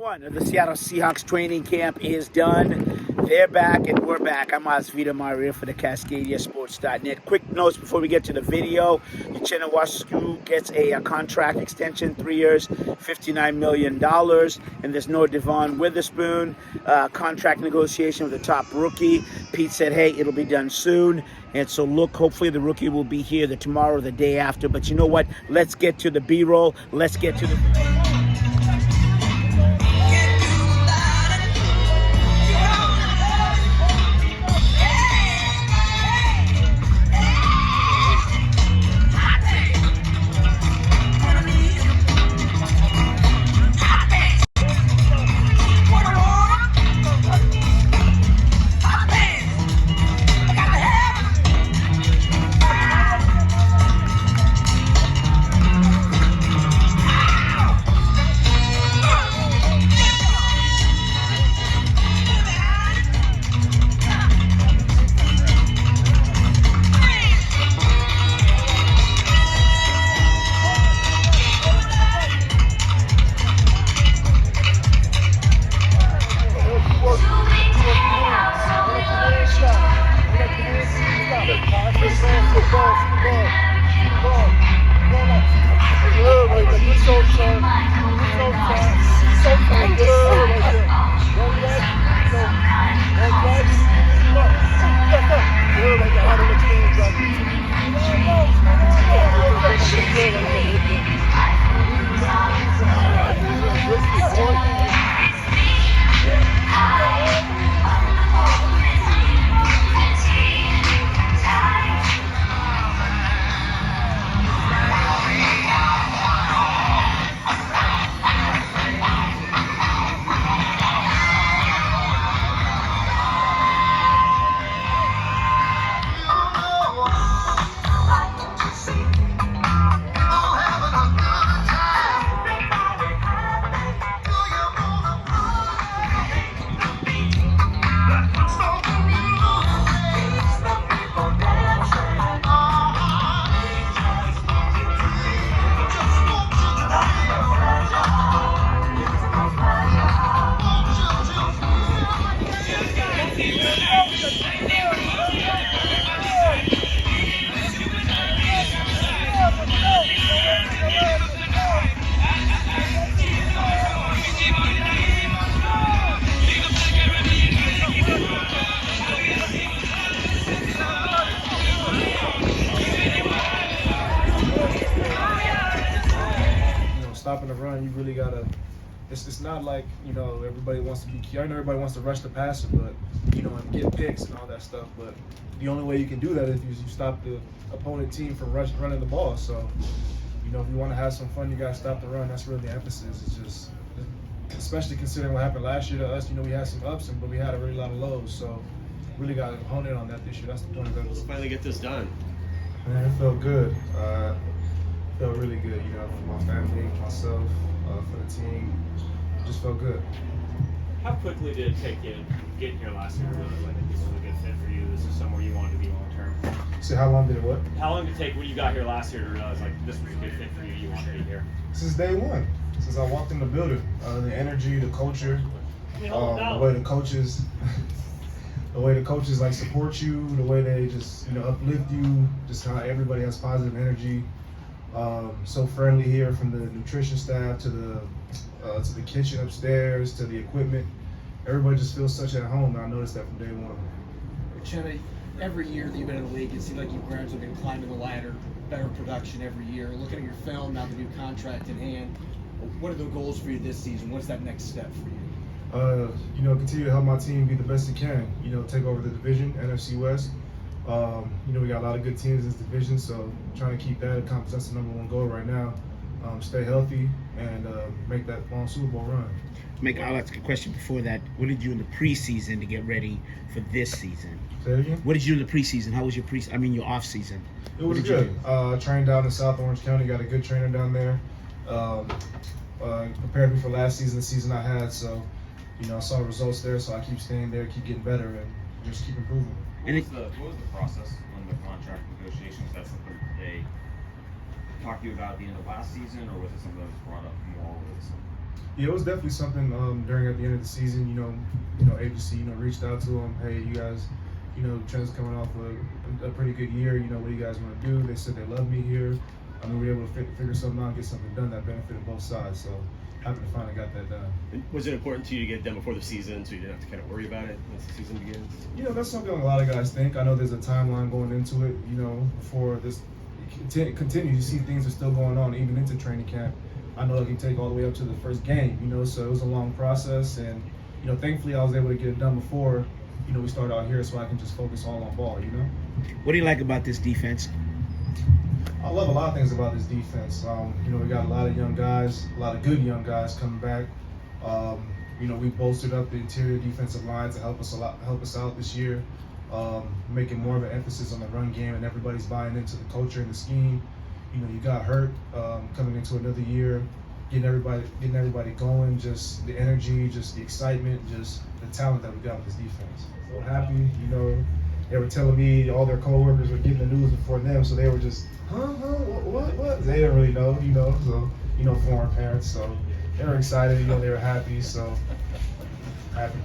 one of the Seattle Seahawks training camp is done. They're back and we're back. I'm Osvita Maria for the CascadiaSports.net. Quick notes before we get to the video. Uchenna Nwachukwu gets a contract extension, 3 years, $59 million. And there's no Devin Witherspoon. Contract negotiation with the top rookie. Pete said, hey, it'll be done soon. And so look, hopefully the rookie will be here tomorrow or the day after. But you know what? Let's get to the B-roll. Let's get to the... Stopping the run, you really gotta. It's not like everybody wants to be. I know everybody wants to rush the passer, but and get picks and all that stuff. But the only way you can do that is you stop the opponent team from running the ball. So if you want to have some fun, you gotta stop the run. That's really the emphasis. It's just, especially considering what happened last year to us. We had some ups, but we had a really lot of lows. So really gotta hone in on that this year. That's the point of it. Let's finally get this done. Man, it felt good. Felt really good, for my family, myself, for the team. It just felt good. How quickly did it take you getting here last year to realize like this was a good fit for you? This is somewhere you wanted to be long term. So how long did it what? How long did it take when you got here last year to realize like this was a good fit for you? You wanted to be here. Since day one, since I walked in the building, the energy, the culture, the way the coaches, like support you, the way they just uplift you, just how everybody has positive energy. So friendly here, from the nutrition staff to the kitchen upstairs to the equipment. Everybody just feels such at home, and I noticed that from day one. Uchenna, every year that you've been in the league, it seems like you've gradually been climbing the ladder, better production every year. Looking at your film, now the new contract in hand, what are the goals for you this season? What's that next step for you? Continue to help my team be the best it can. Take over the division, NFC West. We got a lot of good teams in this division, so trying to keep that accomplished. That's the number one goal right now. Stay healthy and make that long Super Bowl run. I'll ask a question before that. What did you do in the preseason to get ready for this season? Say it again? What did you do in the preseason? How was your your off season? It was good. Trained down in South Orange County. Got a good trainer down there. Prepared me for last season, the season I had. So, I saw results there. So I keep staying there, keep getting better, and just keep improving. What was the process on the contract negotiations? That's something they talked to you about at the end of last season, or was it something that was brought up more over the summer? Yeah, it was definitely something during at the end of the season. Agency reached out to them. Hey, you guys, Trent's coming off a pretty good year. What do you guys want to do? They said they love me here. I mean, we were able to figure something out, get something done that benefited both sides. So happy to finally got that done. Was it important to you to get it done before the season so you didn't have to kind of worry about it once the season begins? That's something a lot of guys think. I know there's a timeline going into it. Before this continues, you see things are still going on even into training camp. I know it can take all the way up to the first game. So it was a long process, and thankfully I was able to get it done before we started out here, so I can just focus all on ball. What do you like about this defense? I love a lot of things about this defense. We got a lot of young guys, a lot of good young guys coming back. We bolstered up the interior defensive line to help us out this year, making more of an emphasis on the run game, and everybody's buying into the culture and the scheme. You got hurt coming into another year, getting everybody going, just the energy, just the excitement, just the talent that we got with this defense. So happy, they were telling me all their coworkers were getting the news before them, so they were just, what? They didn't really know, so, foreign parents, so they were excited, they were happy, so happy.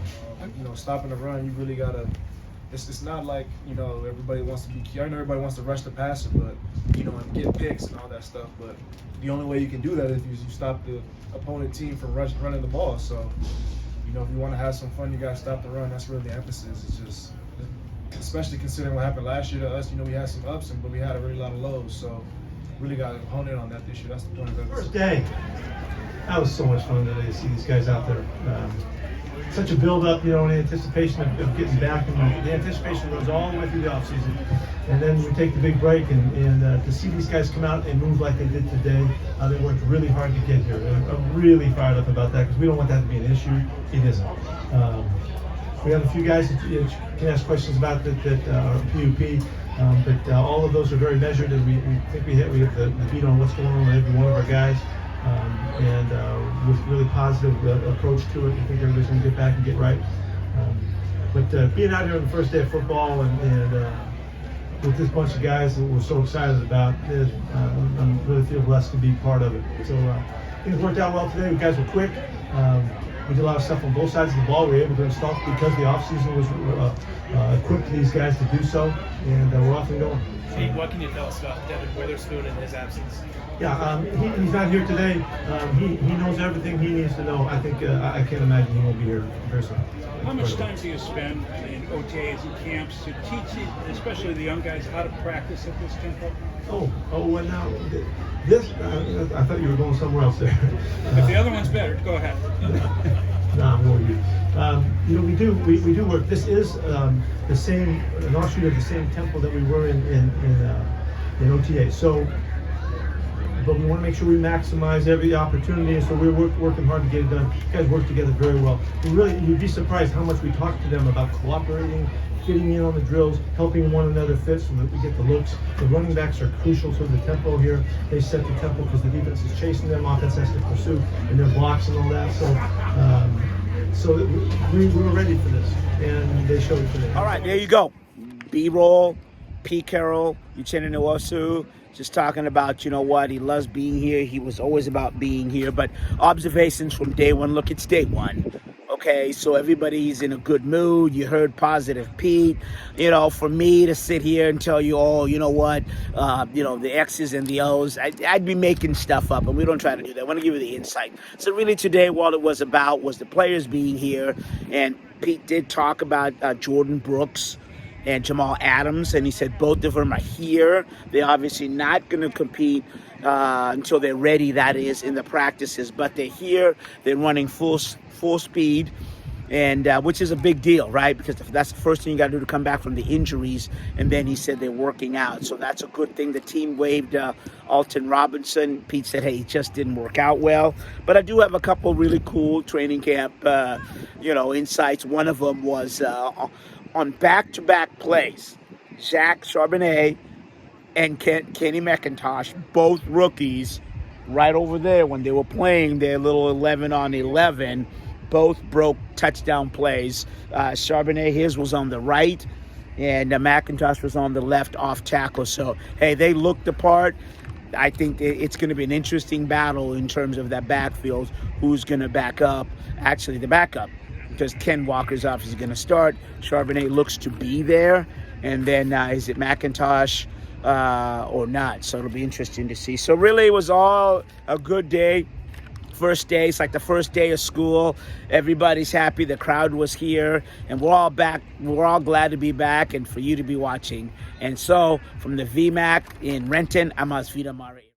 Stopping the run, you really gotta, it's not like, everybody wants to be key. I know everybody wants to rush the passer, but, and get picks and all that stuff, but the only way you can do that is you stop the opponent team from running the ball, so, if you want to have some fun, you gotta stop the run. That's really the emphasis. It's just, especially considering what happened last year to us, we had some ups, but we had a really lot of lows. So really got to hone in on that this year. That's the point of emphasis. First day, that was so much fun today to see these guys out there. Such a build-up, in anticipation of getting back, and the anticipation goes all the way through the offseason. And then we take the big break, and to see these guys come out and move like they did today, they worked really hard to get here. I'm really fired up about that because we don't want that to be an issue. It isn't. We have a few guys that you can ask questions about that are PUP, but all of those are very measured, and we think we have the beat on what's going on with every one of our guys. And with really positive approach to it, I think everybody's going to get back and get right. But being out here on the first day of football and with this bunch of guys that we're so excited about, I really feel blessed to be part of it. So things worked out well today. You guys were quick. We did a lot of stuff on both sides of the ball. We were able to install because the offseason was equipped these guys to do so, and we're off and going. Hey, what can you tell us about Devin Witherspoon and his absence? Yeah, he's not here today. He knows everything he needs to know. I think I can't imagine he won't be here very soon. How much time do you spend in OTAs and camps to teach, especially the young guys, how to practice at this tempo? Oh, and now this. I thought you were going somewhere else there. If the other one's better, go ahead. I'm going you. We do work. This is the same, an offshoot of the same tempo that we were in OTA. So, but we want to make sure we maximize every opportunity, and so we're working hard to get it done. You guys work together very well. You'd be surprised how much we talk to them about cooperating, fitting in on the drills, helping one another fit so that we get the looks. The running backs are crucial to the tempo here. They set the tempo because the defense is chasing them, offense has to pursue, and their blocks and all that. So we were ready for this, and they showed it today. All right, there you go. B-roll, Pete Carroll, Uchenna Nwosu, just talking about, he loves being here. He was always about being here. But observations from day one. Look, it's day one. Okay, so everybody's in a good mood. You heard positive Pete. For me to sit here and tell you, the X's and the O's, I'd be making stuff up, and we don't try to do that. I want to give you the insight. So really today, what it was about was the players being here, and Pete did talk about Jordan Brooks and Jamal Adams, and he said both of them are here. They're obviously not going to compete until they're ready, that is, in the practices, but they're here. They're running full speed, and which is a big deal, right? Because that's the first thing you got to do to come back from the injuries, and then he said they're working out. So that's a good thing. The team waived Alton Robinson. Pete said, hey, it just didn't work out well. But I do have a couple really cool training camp, insights. One of them was on back-to-back plays, Zach Charbonnet and Kenny McIntosh, both rookies, right over there when they were playing their little 11-on-11, both broke touchdown plays. Charbonnet, his was on the right, and McIntosh was on the left off tackle. So, hey, they looked the part. I think it's going to be an interesting battle in terms of that backfield. Who's going to back up? Actually, the backup, because Ken Walker's obviously going to start. Charbonnet looks to be there, and then is it McIntosh or not? So it'll be interesting to see. So really, it was all a good day. First day, it's like the first day of school. Everybody's happy. The crowd was here, and we're all back. We're all glad to be back and for you to be watching. And so, from the VMac in Renton, I'm Osvita Mari.